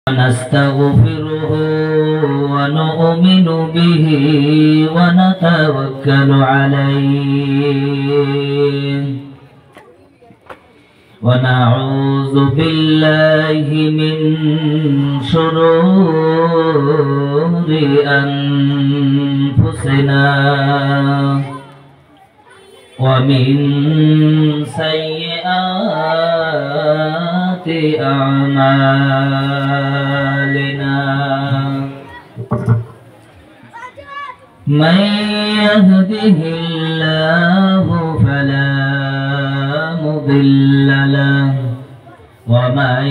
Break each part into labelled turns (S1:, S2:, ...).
S1: ونستغفره ونؤمن به ونتوكل عليه ونعوذ بالله من شرور أنفسنا ومن سيئات أعمالنا من يهده الله فلا مضل له ومن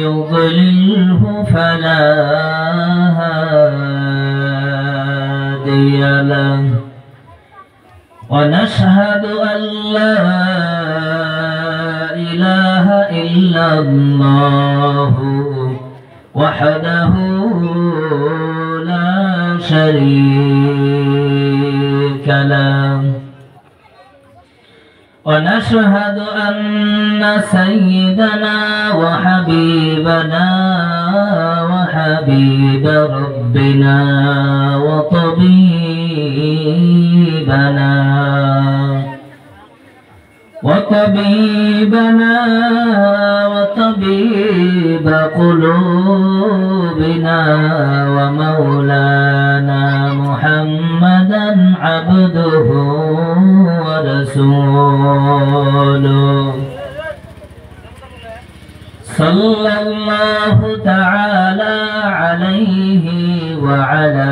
S1: يضلله فلا هادي له ونشهد أن لا إله إلا الله وحده لا شريك له ونشهد أن سيدنا وحبيبنا وحبيب ربنا وطبيب قلوبنا ومولانا محمدا عبده ورسوله صلى الله تعالى عليه وعلى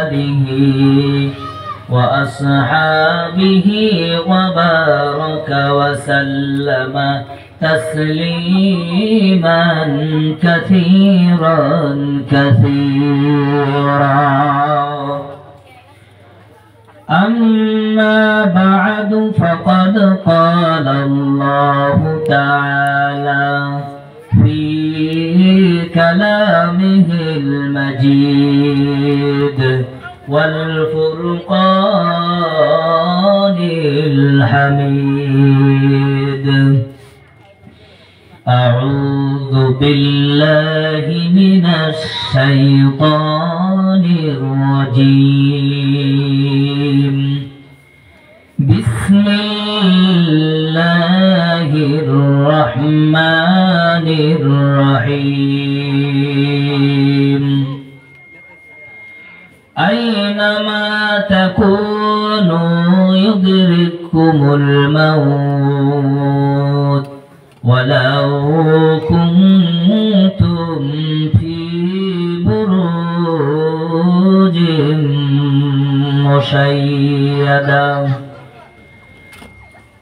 S1: آله وأصحابه وبارك وسلم تسليما كثيرا أما بعد فقد قال الله تعالى في كلامه المجيد والفرقان الحميد أعوذ بالله من الشيطان الرجيم بسم الله الرحمن الرحيم أينما تكونوا يدرككم الموت ولو كنتم في بروج مشيدة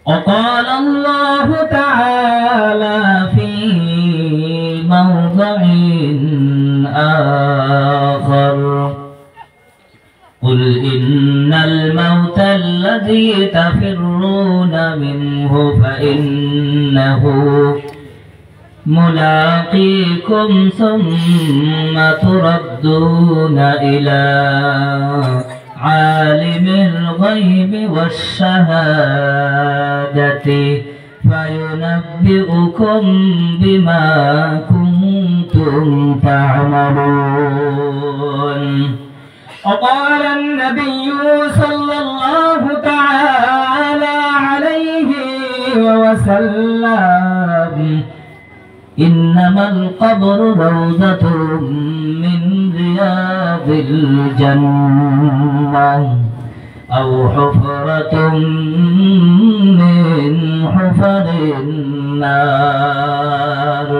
S1: وقال الله تعالى في موضع آخر قل إن الموت الذي تفرون منه فإنه ملاقيكم ثم تردون إلى عالم الغيب والشهادة فينبئكم بما كنتم تعملون وقال النبي صلى الله تعالى عليه وسلم إنما القبر روضة من رياض الجنة أو حفرة من حفر النار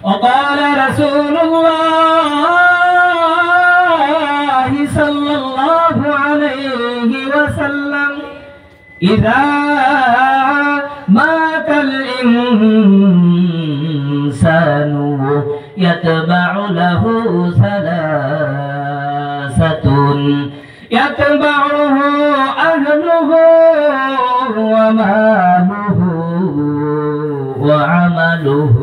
S1: وقال رسول الله صلى الله عليه وسلم إذا مات الإنسان يتبع له ثلاثة يتبعه أهله وماله وعمله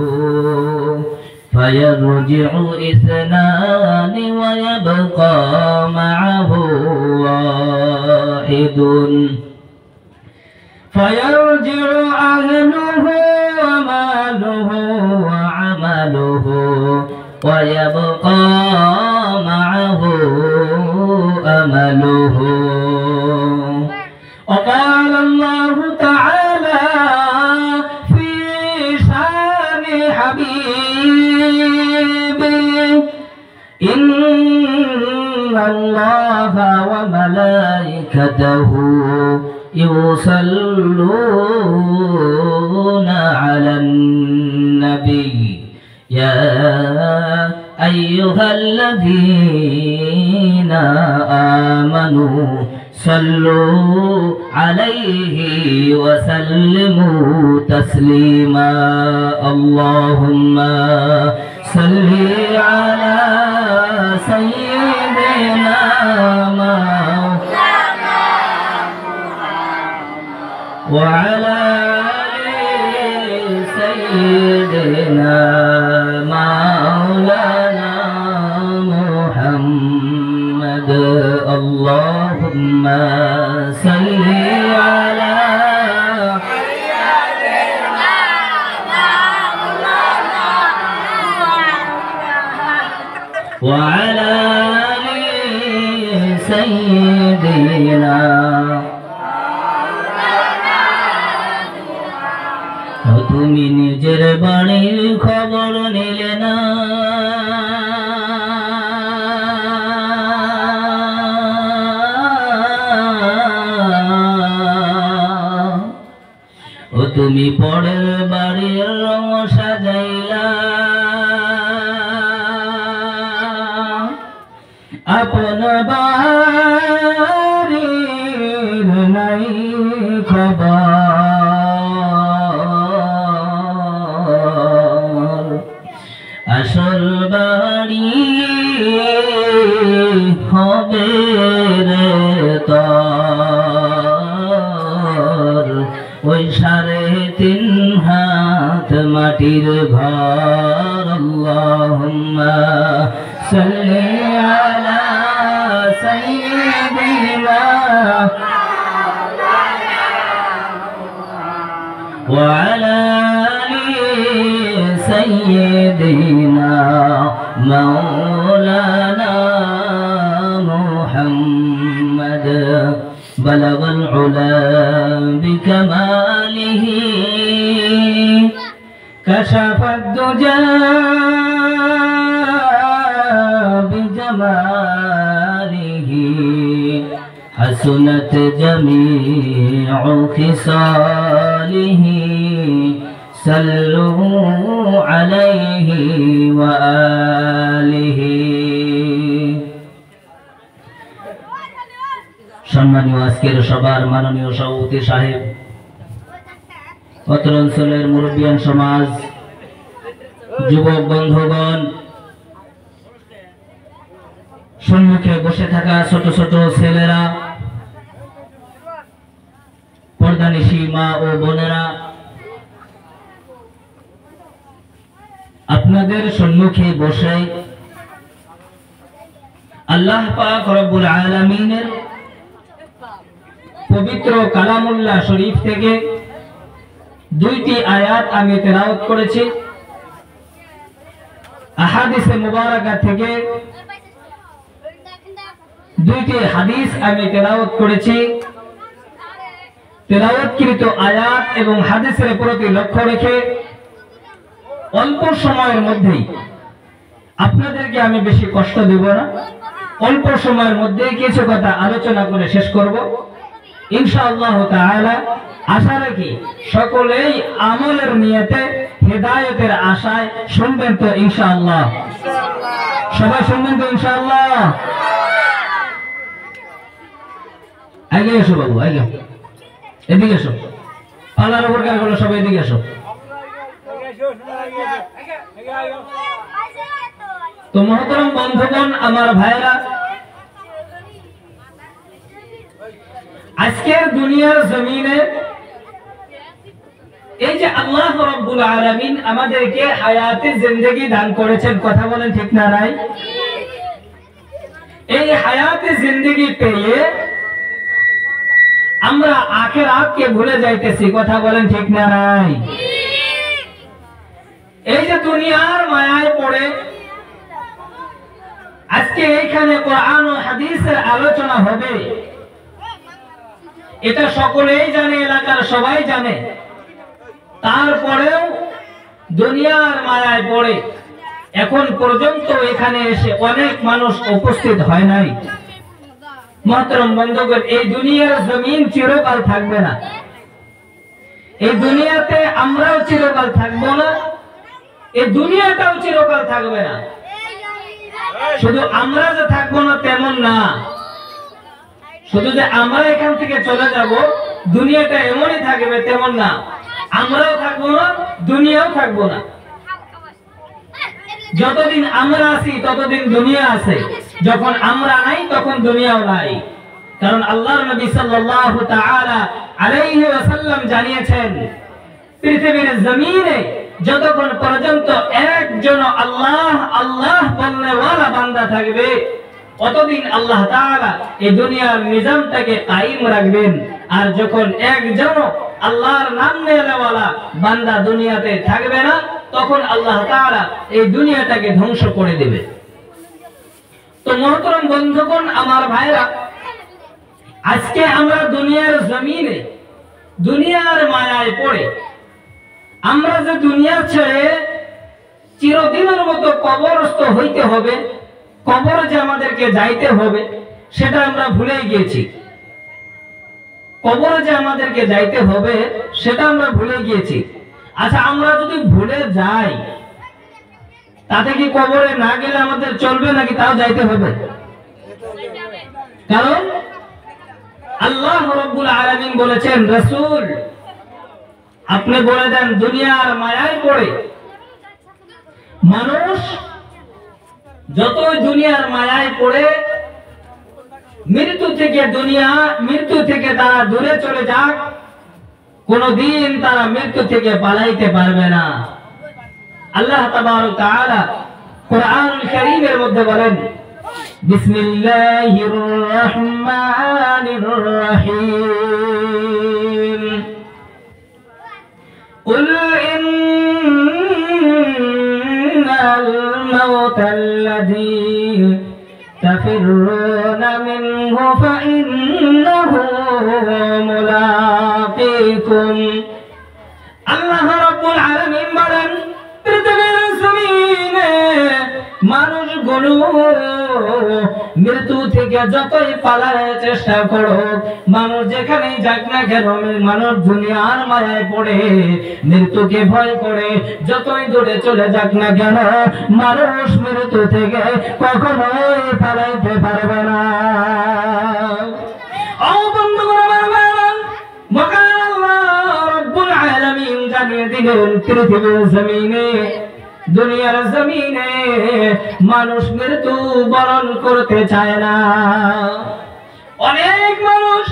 S1: فيرجع اثنان ويبقى معه واحد فيرجع أهله وماله وعمله عمله ويبقى معه أمله. وقال الله تعالى في شان حبيبه إن الله وملائكته يصلون على النبي يا أيها الذين آمنوا صلوا عليه وسلموا تسليما. اللهم صل على سيدنا وعلى آل سيدنا مولانا محمد. اللهم صل على وعلى آل سيدنا. তুমি নিজের বাড়ির খবর নিলে না, ও তুমি পরের বাড়ির রং সাজাইলা, আপন বাড়ির নাই খবর, আসল বাড়ি হবে রে তোর ওই 3.5 হাত মাটির ঘর। আল্লাহুম্মা সাল্লি আলা সাইয়্যিদিনা ওয়া আলা আলি সাইয়্যিদিনা মাওলানা মুহাম্মদ। بلغ العلا بكماله كشف الدجى بجماله حسنت جميع خصاله صلوا عليه وآله। সম্মানীয় আজকের সবার মাননীয় সভাপতি সাহেব, অত্র অঞ্চলের মুরব্বিয়ান সমাজ, যুবক বন্ধুগণ, সম্মুখে বসে থাকা ছোট ছোট ছেলেরা, পর্দানিশী মা ও বোনেরা, আপনাদের সম্মুখে বসে আল্লাহ পাক রব্বুল আলামিনের পবিত্র কালামুল্লাহ শরীফ থেকে 2টি আয়াত আমি তেলাওয়াত করেছি। আহাদিসে মুবারাকা থেকে 2টি হাদিস আমি তেলাওয়াত করেছি। তেলাওয়াতকৃত আয়াত এবং হাদিসের প্রতি লক্ষ্য রেখে অল্প সময়ের মধ্যেই, আপনাদেরকে আমি বেশি কষ্ট দেব না, অল্প সময়ের মধ্যেই কিছু কথা আলোচনা করে শেষ করব ইনশাআল্লাহ তাআলা। আশা রাখি সকলেই আমলের নিয়তে হেদায়েতের আশায় শুনবেন তো ইনশাআল্লাহ। সবাই শুনবেন তো ইনশাআল্লাহ। আগে এসো বাবু, আগে এদিকে এসো, আল্লাহর উপর কার করো, সবাই এদিকে এসো। তো মহতরম বন্ধুগণ, আমার ভাইরা, আজকের দুনিয়ার জমিনে এই যে আল্লাহ রাব্বুল আলামিন আমাদেরকে হায়াতে জিন্দেগি দান করেছেন, কথা বলেন ঠিক না নাই? এই হায়াতে জিন্দেগি পেয়ে আমরা আখিরাতকে ভুলে যাইতেছি, কথা বলেন ঠিক না নাই? এই যে দুনিয়ার মায়ায় পড়ে আজকে এইখানে কোরআন ও হাদিসের আলোচনা হবে, এটা সকলেই জানে, এলাকার সবাই জানে। তারপরেও দুনিয়ার মায়ায় পড়ে এখন পর্যন্ত এখানে এসে অনেক মানুষ উপস্থিত হয় নাই। মহতরম বন্ধুগণ, এই দুনিয়ার জমিন চিরকাল থাকবে না, এই দুনিয়াতে আমরাও চিরকাল থাকবো না, এই দুনিয়াটাও চিরকাল থাকবে না। শুধু আমরা যে থাকবো না তেমন না, শুধু যে আমরা এখান থেকে চলে যাব দুনিয়াটা এমনই থাকবে তেমন না। আমরাও থাকবো না, দুনিয়াও থাকবো না। যতদিন আমরা আছি ততদিন দুনিয়া আছে, যখন আমরা নাই তখন দুনিয়াও নাই। কারণ আল্লাহর নবী সাল্লাল্লাহু তাআলা আলাইহি ওয়াসাল্লাম জানিয়েছেন, পৃথিবীর জমিনে যতক্ষণ পর্যন্ত একজন আল্লাহ আল্লাহ বলনেওয়ালা বান্দা থাকবে ততদিন আল্লাহ তাআলা এই দুনিয়ার নিজামটাকে কায়েম রাখবেন। আর যখন একজন আল্লাহর নাম নেওয়ালা বান্দা দুনিয়াতে থাকবে না, তখন আল্লাহ তাআলা এই দুনিয়াটাকে ধ্বংস করে দেবে। তো মহতরম বন্ধুগণ, আমার ভাইরা, আজকে আমরা দুনিয়ার জমিনে দুনিয়ার মায়ায় পড়ে আমরা যে দুনিয়া ছেড়ে চিরদিনের মতো কবরস্থ হইতে হবে, কবর যে আমাদেরকে যাইতে হবে, সেটা আমরা ভুলে গিয়েছি। কবরে যে আমাদেরকে যাইতে হবে সেটা আমরা ভুলে গিয়েছি। আচ্ছা, আমরা যদি ভুলে যাই তাতে কি কবরে না গেলে আমাদের চলবে নাকি তাও যাইতে হবে? কারণ আল্লাহ রাব্বুল আলামিন বলেছেন, রাসূল আপনি বলে দেন, দুনিয়ার মায়ায় পড়ে মানুষ যতই দুনিয়ার মায়ায় পড়ে মৃত্যু থেকে তারা দূরে চলে যাক, কোনদিন তারা মৃত্যু থেকে পালাইতে পারবে না। আল্লাহ তাবারক তাআলা কুরআনুল কারীমের মধ্যে বলেন, বিসমিল্লাহির রহমানির রহিম, কুল ইন্নাল মাউতাল্লাযী تفرون منه فإنه ملاقيكم। আল্লাহ রাব্বুল আলামিন বলেন, পৃথিবীর জমিনে মানুষগুলো মৃত্যু থেকে যতই পালার চেষ্টা করো, মানুষ যেখানে যাক না কেন, মানুষ দুনিয়ার মায়ায় পড়ে মৃত্যুকে ভয় করে যতই দূরে চলে যাক না কেন, মানুষ মৃত্যু থেকে কখনোই পালাইতে পারবে না। ও বন্ধুগণ, মহান আল্লাহ রাব্বুল আলামিন জানিয়ে দিলেন, পৃথিবীর জমিনে দুনিয়ার জমিনে মানুষ মৃত্যু বরণ করতে চায় না। অনেক মানুষ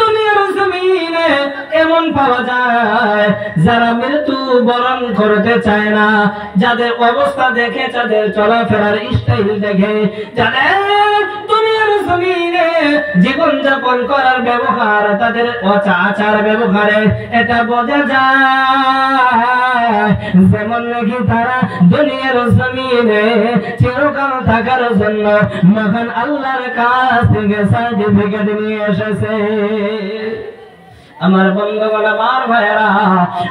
S1: দুনিয়ার জমিনে এমন পাওয়া যায় যারা মৃত্যু বরণ করতে চায় না, যাদের অবস্থা দেখে, যাদের চলাফেরার স্টাইল দেখে, যাদের দুনিয়ার জমিনে জীবন যাপন করার ব্যবহার, তাদের আচার ব্যবহারে এটা বোঝা যায় যেমন নাকি তারা দুনিয়ার জমিনে চিরকাল থাকার জন্য মহান আল্লাহর কাছ থেকে সার্টিফিকেট নিয়ে এসেছে। আমার বন্ধুগণ, আমার ভাইয়েরা,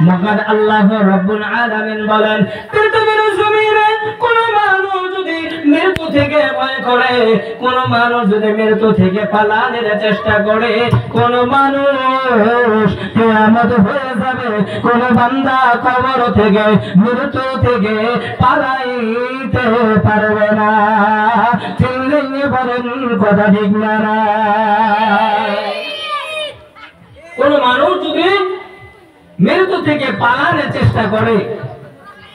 S1: মহান আল্লাহ রাব্বুল আলামিন বলেন, পৃথিবীর জমিনে কোন মানুষ যদি মৃত্যু থেকে ভয় করে, কোন মানুষ যদি মৃত্যু থেকে পালানোর চেষ্টা করে, কোন মানুষ কিয়ামত হয়ে যাবে, কোন বান্দা কবর থেকে মৃত্যু থেকে পালাইতে পারবে না। চিল্লিয়ে বলেন কথা ঠিক না? কোন মানুষ যদি মৃত্যু থেকে পালানোর চেষ্টা করে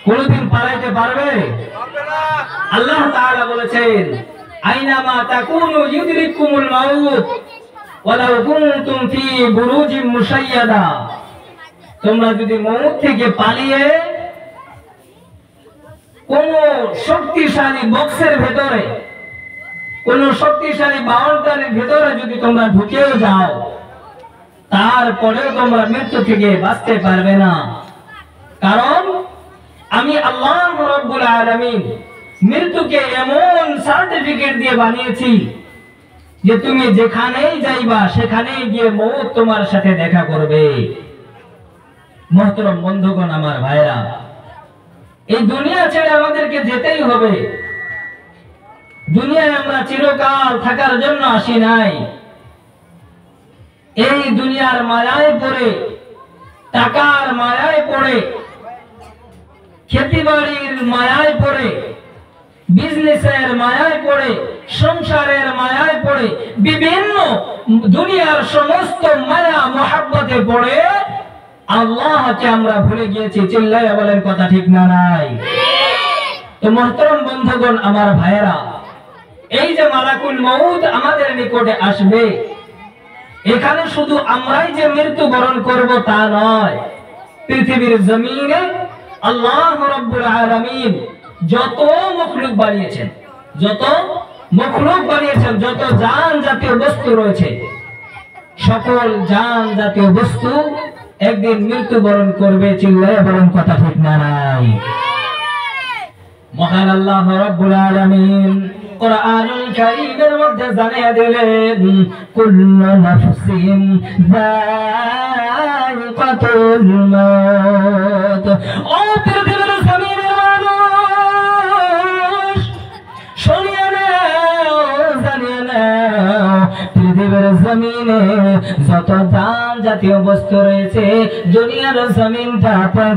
S1: কোনদিন পালাইতে পারবে? আল্লাহ তাআলা বলেছেন, আইনামা তাকুনু ইউদরিকুমুল মাউত ওয়ালাউ কুনতুম ফি বুরুজিম মুশাইয়াদা। তোমরা যদি মওত থেকে পালিয়ে কোন শক্তিশালী বক্সের ভেতরে, কোন শক্তিশালী বাউন্ডারির ভেতরে যদি তোমরা ঢুকেও যাও, তারপরেও তোমরা মৃত্যু থেকে বাঁচতে পারবে না। কারণ আমি আল্লাহ রাব্বুল আলামিন মৃত্যুকে এমন সার্টিফিকেট দিয়ে বানিয়েছি যে তুমি যেখানেই যাইবা সেখানেই গিয়ে মওত তোমার সাথে দেখা করবে। মুহতারাম বন্ধুগণ, আমার ভাইরা, এই দুনিয়া ছেড়ে আমাদেরকে যেতেই হবে। দুনিয়ায় আমরা চিরকাল থাকার জন্য আসি নাই। এই দুনিয়ার মায়ায় পড়ে, টাকার মায়ায় পড়ে, খেতিবাড়ির মায়ায় পড়ে, বিজনেসের মায়ায় পড়ে, সংসারের মায়ায় পড়ে, বিভিন্ন দুনিয়ার সমস্ত মায়া মহাব্বতে পড়ে আল্লাহকে আমরা ভুলে গিয়েছি। চিল্লাইয়া বলেন কথা ঠিক না নাই? তো মুহতারাম বন্ধুগণ, আমার ভাইয়েরা, এই যে মালাকুল মউত আমাদের নিকটে আসবে, এখানে শুধু আমরাই যে মৃত্যু বরণ করব তা নয়। পৃথিবীর জমিনে আল্লাহ রাব্বুল আলামিন যত মখলুক বানিয়েছেন, যত জান জাতীয় বস্তু রয়েছে, সকল জান জাতীয় বস্তু একদিন মৃত্যুবরণ করবে। চিল্লায়ে বলেন কথা ঠিক না নাই? মহান আল্লাহ রাব্বুল আলামিন কুরআনুল কারীমের মধ্যে জানিয়ে দিলেন, কুল্লু নাফসিন যায়িকাতুল মাউত। ও পৃথিবীর জমিনের মানুষ, শুনিয়ে নাও, জানিয়ে নাও, পৃথিবীর জমিনে যত জান জাতীয় বস্তু রয়েছে, দুনিয়ার জমিনটা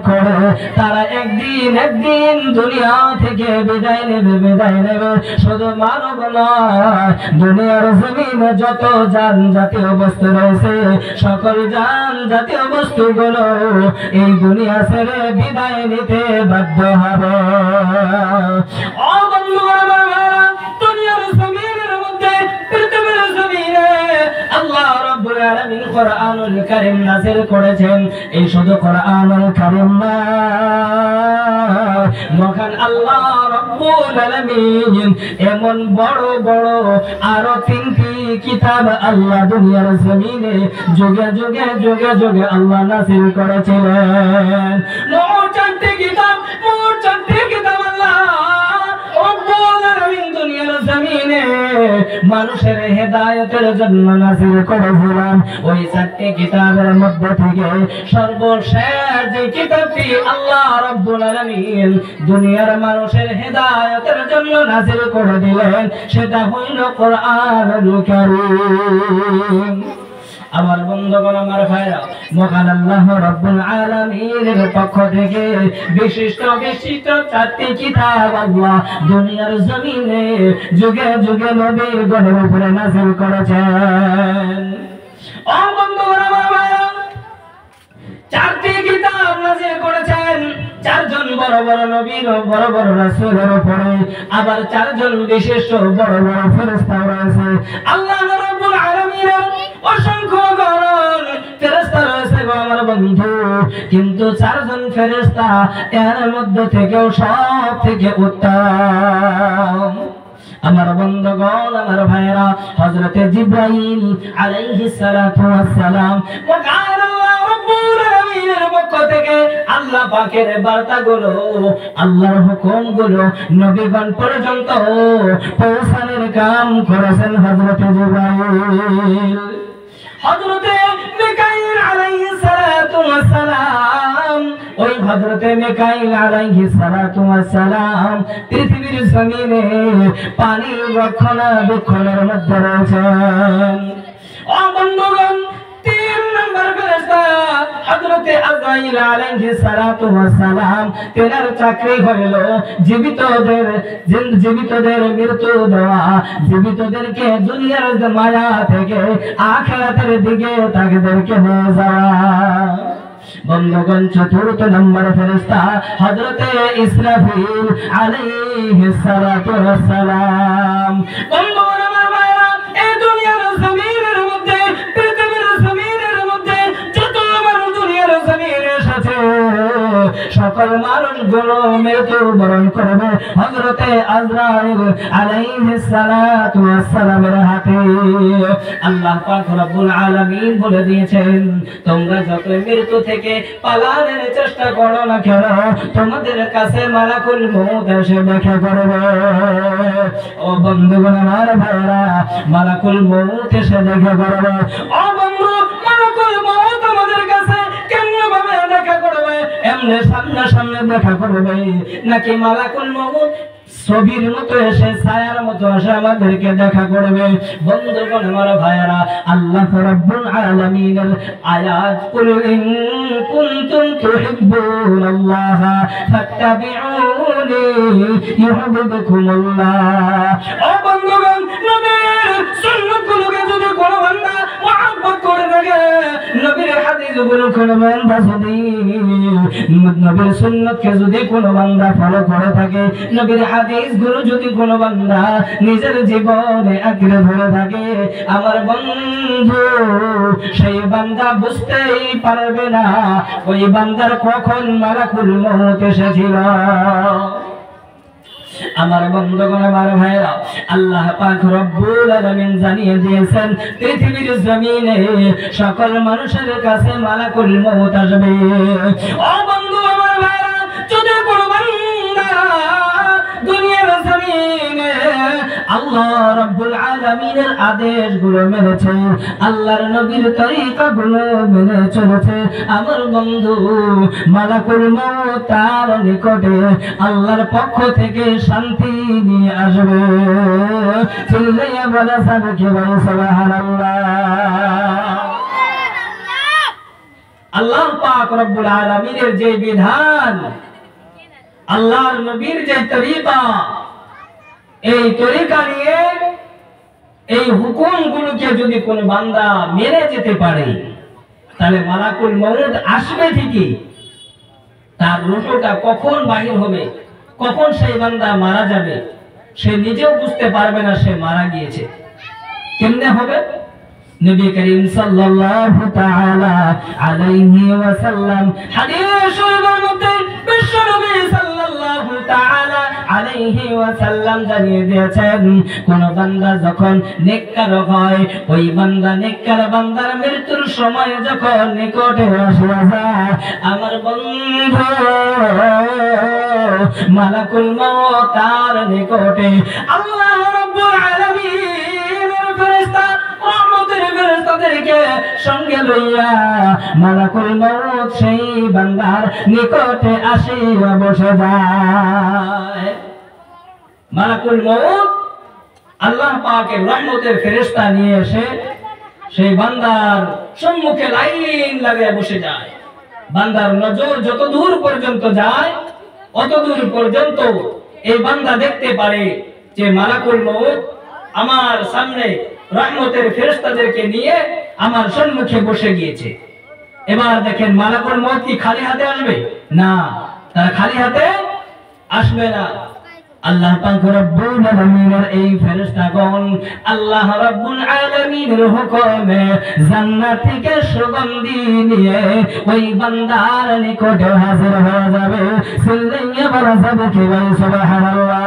S1: করে তারা একদিন দুনিয়া থেকে বিদায় নেবে। শুধু মানব নয়, দুনিয়ার জমিনে যত জান জাতীয় বস্তু রয়েছে, সকল জান জাতীয় বস্তুগুলো এই দুনিয়া ছেড়ে বিদায় নিতে বাধ্য হবে। ও বন্ধুরা, দুনিয়ার জমিনের মধ্যে, পৃথিবীর জমিনে আল্লাহ রাব্বুল আলামিন কুরআনুল কারীম নাযিল করেছেন। এই শুধু কুরআনুল কারীম না, মহান আল্লাহ রাব্বুল আলামিন এমন বড় বড় আরো 3টি কিতাব আল্লাহ দুনিয়ার জমিনে যুগে যুগে আল্লাহ নাযিল করেছিলেন। মোট 4টি কিতাব আল্লাহ রাব্বুল আলামিন দুনিয়ার জমিনে মানুষের হেদায়েতের জন্য নাযিল করেছিলেন। ওই 4টি কিতাবের মধ্যে থেকে সর্বশেষ যে কিতাবটি আল্লাহ রাব্বুল আলামিন দুনিয়ার মানুষের হেদায়েতের জন্য নাযিল করে দিলেন, সেটা হইল কুরআনুল কারীম। আমার বন্ধুগণ, আমার ভাইরা, মহান আল্লাহ রাব্বুল আলামিনের পক্ষ থেকে বিশিষ্ট 4টি কিতাব আল্লাহ দুনিয়ার জমিনে যুগে নবীগণের উপরে নাযিল করেছেন। ও বন্ধুগণ, আমার ভাইরা, 4টি কিতাব নাযিল করেছেন 4জন বড় বড় নবীর, বড় বড় রাসূলের উপরে। আবার 4জন বিশেষ বড় বড় ফেরেশতা রয়েছে। আল্লাহ রাব্বুল আলামিনের অসংখ্য গণ ফেরেশতা রয়েছে গো আমার বন্ধু, কিন্তু 4জন ফেরেশতা এর মধ্যে থেকেও সব থেকে উত্তম। আমার বন্ধুগণ, আমার ভাইরা, হযরতে জিবরাইল আলাইহিস সালাতু ওয়াস সালাম মহান আল্লাহ রাব্বুল আলামিনের পক্ষ থেকে আল্লাহ পাকের বার্তাগুলো, আল্লাহর হুকুমগুলো নবীগণ পর্যন্ত পৌঁছানোর কাম করেছেন হযরতে জিবরাইল। হযরতে মিকাইল আলাইহিস সালাতু ওয়াস সালাম, ওই হযরতে মিকাইল আলাইহিস সালাতু ওয়াস সালাম পৃথিবীর জমিনে পানি রক্ষণাবেক্ষণের মধ্যে রয়েছেন। ও বন্ধুগণ, 3 নম্বর ফেরেশতা হযরতে আজরাইল আলাইহিস সালাতু ওয়াস সালাম, তেনার চাকরি হলো জীবিতদের মৃত্যু দেওয়া, জীবিতদেরকে দুনিয়ার মায়া থেকে আখিরাতের দিকে তাদেরকে নিয়ে যাওয়া। বন্ধুগণ, 4th নম্বর ফেরেশতা হযরতে ইসরাফিল আলাইহিস সালাতু ওয়াস সালাম। বন্ধুগণ, আমার ভাইরা, এই দুনিয়ার জমিনের মধ্যে, পৃথিবীর জমিনের মধ্যে যত আমার দুনিয়ার জমিনে এসেছে, সকল মানুষগুলো মৃত্যুবরণ করবে হযরতে আজরাইল আলাইহিস সালাতু ওয়াস সালামের হাতে। আল্লাহ পাক রব্বুল আলামিন বলে দিয়েছেন, তোমরা যত মৃত্যু থেকে পালানোর চেষ্টা করো না কেন, তোমাদের কাছে মালাকুল মউত এসে দেখা করবে। ও বন্ধুগণ আমার ভাইরা, মালাকুল মউত এসে দেখা করবে। ও বন্ধু, মালাকুল মউত আমাদের কাছে কেমনে ভাবে দেখা করবে? এমনি সামনে সামনে দেখা করবে, নাকি মালাকুল মউত ছবির মতো এসে ছায়ার মতো এসে আমাদেরকে দেখা করবে? বন্ধুগণ আমার ভাইরা, আল্লাহ রাব্বুল আলামিনের আয়াত, কুল ইন কুনতুম তুহিব্বুনাল্লাহ ফাত্তাবিউনি ইউহিব্বুকুমুল্লাহ। ও বন্ধুগণ, নবীর সুন্নাতগুলোকে যদি কোনো বান্দা মুহাব্বত করে থাকে, নবীর হাদিসগুলো কোনো বান্দা যদি নবীর সুন্নাতকে যদি কোনো বান্দা ফলো করে থাকে, নবীর হাদিসগুলো যদি কোনো বান্দা নিজের জীবনে আঁকড়ে ধরে থাকে, আমার বন্ধু সেই বান্দা বুঝতেই পারবে না ওই বান্দার কখন মালাকুল মউত এসেছিল। আমার বন্ধুগণ আমার ভাইরা, আল্লাহ পাক রব্বুল আলামিন জানিয়ে দিয়েছেন, পৃথিবীর জমিনে সকল মানুষের কাছে মালাকুল মউত আসবে। ও বন্ধু আমার ভাইরা, যদি কোনো বান্দা দুনিয়ার জমিনে আল্লাহ রাব্বুল আলামিনের আদেশগুলো মেনেছে, আল্লাহর নবীর তরিকাগুলো মেনে চলেছে, আমার বন্ধু মালাকুল মউত তার নিকটে আল্লাহর পক্ষ থেকে শান্তি নিয়ে আসবে। চিল্লাইয়া বলা যাবে কি ভাই সুবহানাল্লাহ। আল্লাহ পাক রব্বুল আলামিনের যে বিধান, আল্লাহর নবীর যে তরিকা, এই তরিকা নিয়ে এই হুকুমগুলোকে যদি কোন বান্দা মেনে যেতে পারে, তাহলে মালাকুল মউত আসবে ঠিকই, তার রূহটা কখন বাহির হবে, কখন সেই বান্দা মারা যাবে, সে নিজেও বুঝতে পারবে না সে মারা গিয়েছে। কেমনে হবে? নবী করিম সাল্লাল্লাহু তাআলা আলাইহি ওয়াসাল্লাম হাদিস শরীফের মধ্যে বিশ্ব নবী সাল্লাল্লাহু তাআলা আলাইহি ওয়াসাল্লাম জানিয়ে দিয়েছেন, কোন বান্দা যখন নেককার হয়, ওই বান্দা নেককার বান্দার মৃত্যুর সময় যখন নিকটে আসে যায়, আমার বন্ধু মালাকুল মউত তার নিকটে আল্লাহ রাব্বুল আলামিনের ফেরেশতা ফেরেশতাদেরকে সঙ্গে লইয়া মালাকুল মউত সেই বান্দার নিকটে আসিয়া বসে যায়। মালাকুল মউত আল্লাহ পাকের রহমতের ফেরেশতা নিয়ে এসে সেই বান্দার সম্মুখে লাইন লাগিয়ে বসে যায়। বান্দার নজর যত দূর পর্যন্ত যায়, অত দূর পর্যন্ত এই বান্দা দেখতে পারে যে মালাকুল মউত আমার সামনে রহমতের ফেরেশতাদেরকে নিয়ে আমার সম্মুখে বসে গিয়েছে। এবার দেখেন, মালাকুল মউত কি খালি হাতে আসবে? না, তারা খালি হাতে আসবে না। আল্লাহ পাক রব্বুল আলামিনের এই ফেরেশতাগণ আল্লাহ রাব্বুল আলামিনের হুকুমে জান্নাত থেকে সুগন্ধি নিয়ে ওই বান্দার নিকটে হাজির হয়ে যাবে। সিল্লাইয়া বলা যাবে কি ভাই সুবহানাল্লাহ।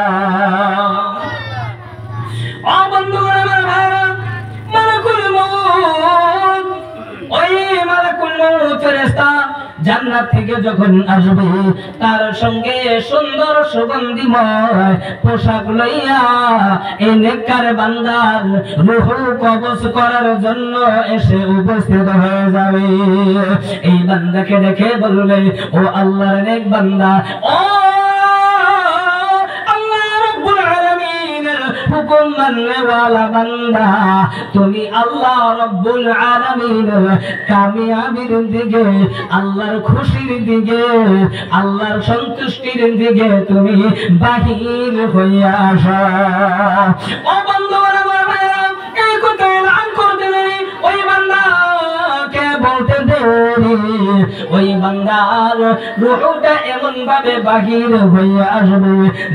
S1: ও বন্ধুগণ আমার ভাইরা, মালাকুল মউত, ওই মালাকুল মউত ফেরেশতা জান্নাত থেকে যখন আসবে, তার সঙ্গে সুন্দর সুগন্ধিময় পোশাক লইয়া এই নেককার বান্দার রূহ কবজ করার জন্য এসে উপস্থিত হয়ে যাবে। এই বান্দাকে দেখে বলবে, ও আল্লাহর নেক বান্দা, ও হুকুম মাননেওয়ালা বান্দা, তুমি আল্লাহ রাব্বুল আলামিনের কামিয়াবির দিকে, আল্লাহর খুশির দিকে, আল্লাহর সন্তুষ্টির দিকে তুমি বাহির হইয়া আসো। ও বন্ধুগণ আমার ভাইরা, এই কথা এলান করতে দেরি, ওই বান্দাকে বলতে দেরি ওই বান্দার রূহটা এমন ভাবে বাহির হয়ে আসবে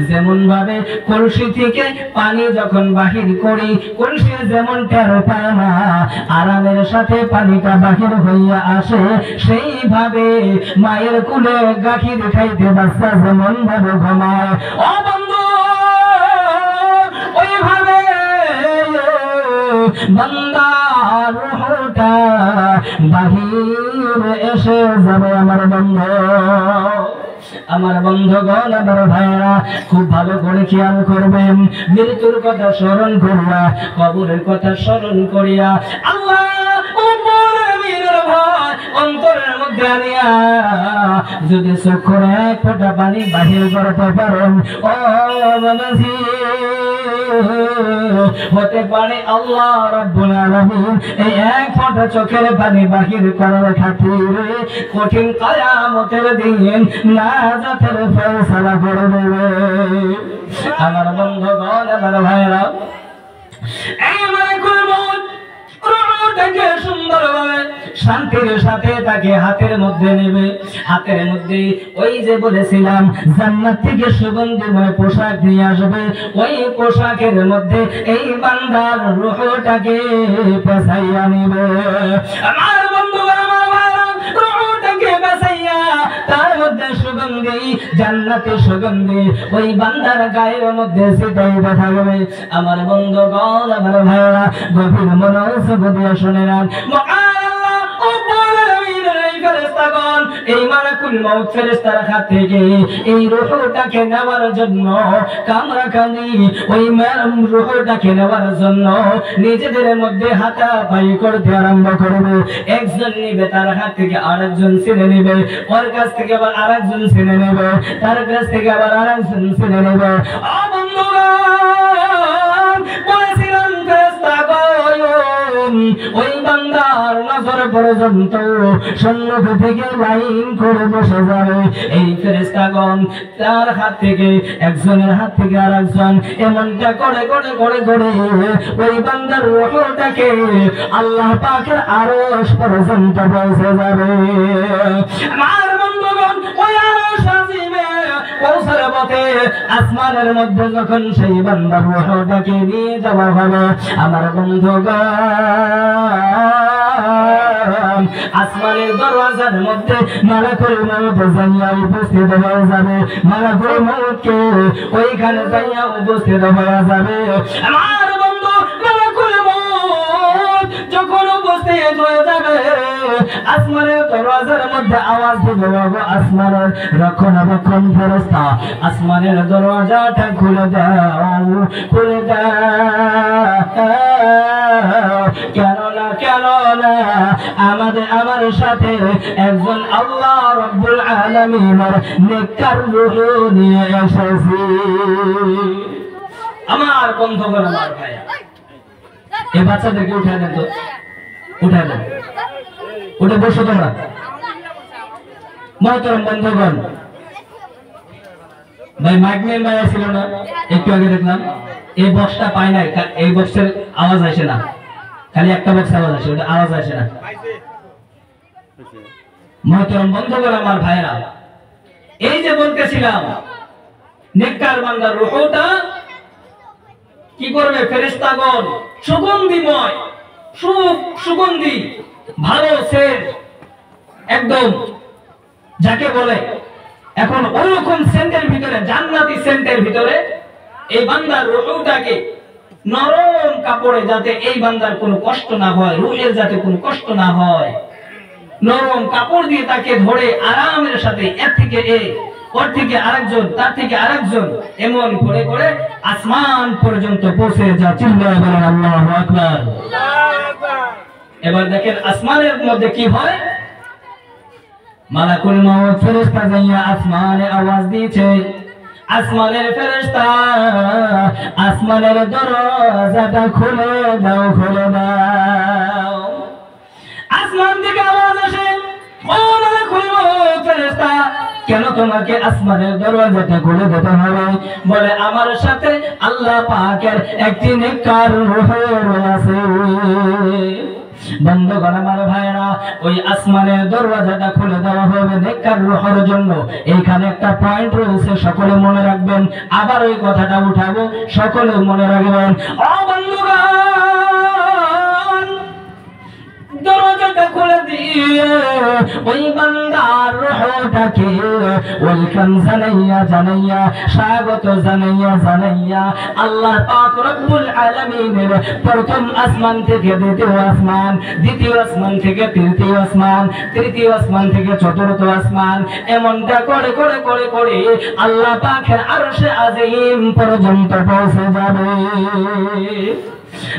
S1: যেমন ভাবে কলসি থেকে পানি যখন বাহির করি কলসি যেমন টের পায় না আরামের সাথে পানিটা বাহির হইয়া আসে সেইভাবে মায়ের কোলে গাখীর খাইতে বাচ্চা যেমন ভাবে ঘুমায় ও বন্ধু ওইভাবে বান্দার রূহটা বাহির এসে যাবে আমার বন্ধুগণ আমার ভাইরা খুব ভালো করে খেয়াল করবেন মৃত্যুর কথা স্মরণ করিয়া কবরের কথা স্মরণ করিয়া আল্লাহ অন্তরের মধ্যে আনিয়া যদি চোখের এক ফোঁটা পানি বাহির করতে পারেন ও বাবাজি হতে পারে আল্লাহ রাব্বুল আলামিন এই এক ফোঁটা চোখের পানি বাহির করার খাতিরে কঠিন কিয়ামতের দিন নাজাতের ফয়সালা করে দেবে আমার বন্ধুগণ আমার ভাইরা এই মালাকুল মউত রূহটাকে সুন্দরভাবে শান্তির সাথে তাকে হাতের মধ্যে নেবে হাতের মধ্যে ওই যে বলেছিলাম জান্নাত থেকে সুগন্ধিময় পোশাক নিয়ে আসবে ওই পোশাকের মধ্যে এই বান্দার রূহটাকে পেছাইয়া নেবে আমার বন্ধুরা আমার ভাইরা রূহটাকে পেছাইয়া তার মধ্যে সুগন্ধি জান্নাতের সুগন্ধি ওই বান্দার গায়ের মধ্যে ছিটাইতে থাকবে আমার বন্ধুগণ আমার ভাইরা গভীর মনোযোগ দিয়ে শুনে নেন এই মালাকুল মউত ফেরেশতার হাত থেকে এই রূহটাকে নেওয়ার জন্য কামরাকানি ওই রূহটাকে নেওয়ার জন্য নিজেদের মধ্যে হাতাপাই করতে আরম্ভ করবে একজন নেবে তার হাত থেকে আরেকজন ছিনে নেবে ওর কাছ থেকে আবার আরেকজন ছিনে নেবে তার কাছ থেকে আবার আরেকজন ছিনে নেবে ও বন্ধুগণ বলেছিলাম ফেরেশতাগণ ওই বান্দার নজর পর্যন্ত সম্মুখ থেকে লাইন করে বসে যাবে এই ফেরেশতাগণ তার হাত থেকে একজনের হাত থেকে আরেকজন এমনটা করে করে করে করে ওই বান্দার রূহটাকে আল্লাহ পাকের আরশ পর্যন্ত পৌঁছে যাবে আমার বন্ধুগণ ওই আরশ আজিমে পৌঁছার পথে আসমানের মধ্যে যখন সেই বান্দার রূহটাকে নিয়ে যাওয়া হবে আমার বন্ধুগণ আসমানের দরওয়াজার মধ্যে মালাকুল মউত যাইয়া উপস্থিত হয়ে যাবে মালাকুল মউতকে ওইখানে যাইয়া উপস্থিত হয়ে যাবে আমার বন্ধু মালাকুল মউত যখন উপস্থিত হয়ে যাবে আসমানের দরওয়াজার মধ্যে আওয়াজ দিবে বাবা আসমানের রক্ষণাবেক্ষণ ফেরেশতা আসমানের দরওয়াজাটা খুলে দাও খুলে দাও কেন না আমার সাথে একজন আল্লাহ রাব্বুল আলামিনের নেককার রূহ নিয়ে এসেছি আমার বন্ধুগণ আমার ভাই এই বাচ্চাদেরকে উঠায় দেন তো উঠায় দেন উঠে বসো তোমরা মহতরম বন্ধুগণ ভাই মাইক ম্যান ভাই ছিল না একটু আগে দেখলাম এই বক্সটা পায় না এই বক্সের আওয়াজ আসে না খালি একটা বক্স আওয়াজ আসে ওটা আওয়াজ আসে না মহতরম বন্ধুগণ আমার ভাইরা এই যে বলতেছিলাম নেককার বান্দার রূহটা কি করবে ফেরেশতাগণ সুগন্ধিময় সুগন্ধি ভালো সেন্ট একদম যাকে বলে এখন ওইরকম সেন্টের ভিতরে জান্নাতি সেন্টের ভিতরে এই বান্দার রূহটাকে নরম কাপড়ে যাতে এই বান্দার কোনো কষ্ট না হয় রূহের যাতে কোনো কষ্ট না হয় নরম কাপড় দিয়ে তাকে ধরে আরামের সাথে এর থেকে ওর থেকে আরেকজন তার থেকে আরেকজন এমন করে করে আসমান পর্যন্ত পৌঁছে যা চিল্লায় বলেন আল্লাহু আকবার এবার দেখেন আসমানের মধ্যে কি হয় মালাকুল মউত ফেরেশতা যাইয়া আসমানে আওয়াজ দিয়েছে আসমানের ফেরেশতা আসমানের দরজাটা খুলে দাও আসমান থেকে আওয়াজ আসে ও মালাকুল মউত ফেরেশতা কেন তোমাকে আসমানের দরজাটা খুলে দিতে হবে বলে আমার সাথে আল্লাহ পাকের একটি নেককার রূহ আছে বন্ধুগণ আমার ভাইরা, ওই আসমানের দরওয়াজাটা খুলে দেওয়া হবে নেককার রূহের জন্য। এইখানে একটা পয়েন্ট রয়েছে, সকলে মনে রাখবেন। আবার ওই কথাটা উঠাবো, সকলে মনে রাখবেন। ও বন্ধুগণ, দরজাটা খুলে দিয়ে ওই বান্দার রূহটাকে ওয়েলকাম জানাইয়া স্বাগত জানাইয়া আল্লাহ পাক রব্বুল আলামিনের প্রথম আসমান থেকে দ্বিতীয় আসমান, দ্বিতীয় আসমান থেকে তৃতীয় আসমান, তৃতীয় আসমান থেকে চতুর্থ আসমান, এমনটা করে করে করে করে আল্লাহ পাকের আরশে আজিম পর্যন্ত পৌঁছে যাবে।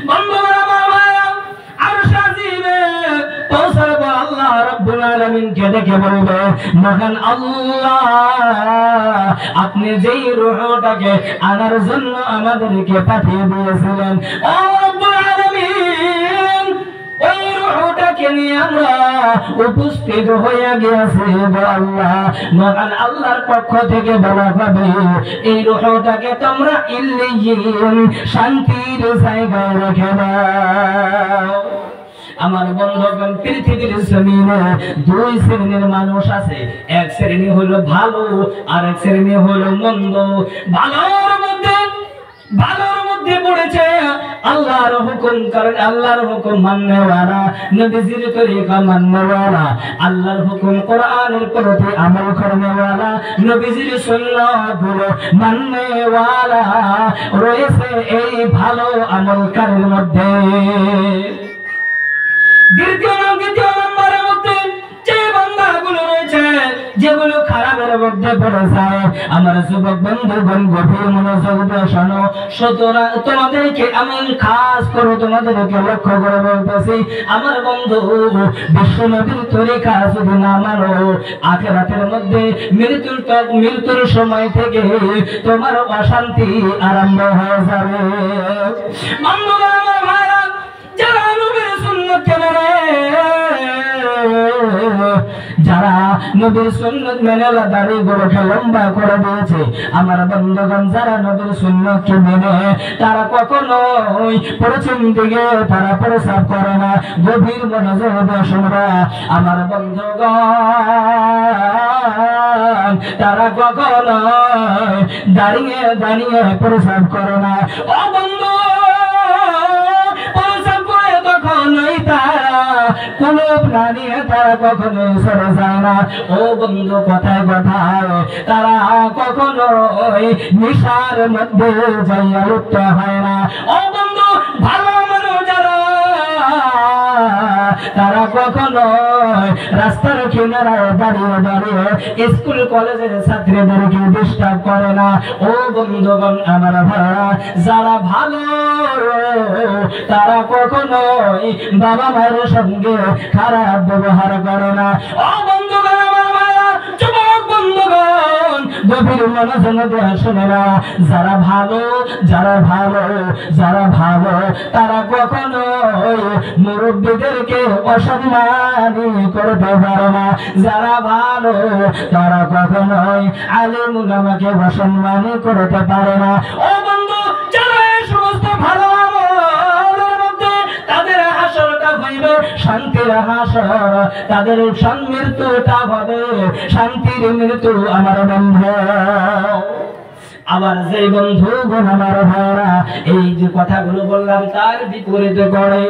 S1: বন্ধুরা আরশে আজিমে পৌঁছার পর আল্লাহ রাব্বুল আলামিনকে ডেকে বলবে, মহান আল্লাহ, আপনি যেই রূহটাকে আনার জন্য আমাদেরকে পাঠিয়ে দিয়েছিলেন, ও রাব্বুল আলামিন, ওই রূহটাকে নিয়ে আমরা উপস্থিত হয়ে গেছি গো আল্লাহ। মহান আল্লাহর পক্ষ থেকে বলা হবে, এই রূহটাকে তোমরা ইল্লিয়িন শান্তির জায়গায় রেখে দাও। আমার বন্ধুগণ, পৃথিবীর জমিনে দুই শ্রেণীর মানুষ আছে। এক শ্রেণী হলো ভালো, আর এক শ্রেণী হলো মন্দ। ভালোর মধ্যে পড়েছে আল্লাহর হুকুম করেন, আল্লাহর হুকুম মাননেওয়ালা, নবীজির তরিকা মাননেওয়ালা, আল্লাহর হুকুম কোরআনের প্রতি আমল করনেওয়ালা, নবীজির সুন্নাতগুলো মাননেওয়ালা রয়েছে এই ভালো আমলকারীর মধ্যে। দ্বিতীয় নম্বরের মধ্যে যে বান্দাগুলো রয়েছে, যেগুলো খারাপের মধ্যে পড়ে যায়, আমার যুবক বন্ধুগণ গভীর মনোযোগ দিয়ে শোনো। সুতরাং তোমাদেরকে আমি খাস করে তোমাদেরকে লক্ষ্য করে বলতেছি, আমার বন্ধু, বিশ্ব নবীর তরিকা যদি না মানো, আখিরাতের মধ্যে মৃত্যুর সময় থেকে তোমার অশান্তি আরম্ভ হয়ে যাবে। বন্ধুরা আমার ভাইরা, যারা নবীর সুন্নাতকে মানে, যারা নবীর সুন্নাত মেনে দাড়ি গোড়াকে লম্বা করে দিয়েছে, আমার বন্ধুগণ, যারা নবীর সুন্নাতকে মেনে, তারা কখনোই পশ্চিম দিকে তারা প্রস্রাব করে না। গভীর মনোযোগ দিয়ে শুনবা আমার বন্ধুগণ, তারা কখনোই দাঁড়িয়ে দাঁড়িয়ে প্রস্রাব করে না। ও বন্ধু, কোন প্রাণী তারা কখনো সরে যায় না। ও বন্ধু, কথায় কথায় তারা কখনো নিশার মধ্যে যাইয়া লিপ্ত হয় না। ও বন্ধু, ভালো মানুষ যারা, তারা কখনো রাস্তার কিনারায় দাঁড়িয়ে দাঁড়িয়ে স্কুল কলেজের ছাত্রীদেরকে ডিস্টার্ব করে না। ও বন্ধুগণ আমার ভাইরা, যারা ভালো তারা কখনোই বাবা মায়ের সঙ্গে খারাপ ব্যবহার করে না। ও বন্ধুগণ আমার ভাইরা, যুবক বন্ধুগণ গভীর মনোযোগ দিয়ে শুনে না, যারা ভালো তারা কখনোই মুরব্বীদেরকে অসম্মানী করতে পারে না। যারা ভালো তারা কখনোই আলেম উলামাকে অসম্মানী করতে পারে না। ও বন্ধু, যারা এই সমস্ত ভালো আমলের মধ্যে তাদের হাসরটা হইবে শান্তির হাসর, তাদের মৃত্যুটা হবে শান্তির মৃত্যু। আমার বন্ধু, আবার যে বন্ধুগণ আমার ভাইরা এই যে কথাগুলো বললাম তার বিপরীতে করে,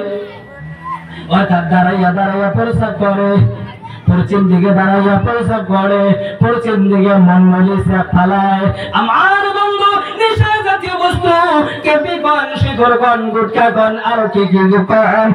S1: অর্থাৎ দাঁড়াইয়া দাঁড়াইয়া প্রস্রাব করে, পশ্চিম দিকে দাঁড়াইয়া প্রস্রাব করে, পশ্চিম দিকে মন মলিসা ফালায়। আমার বন্ধু, নেশা জাতীয় বস্তু, কেপি কন, শিখর কন, গুটখা কন, আর কি কি কন,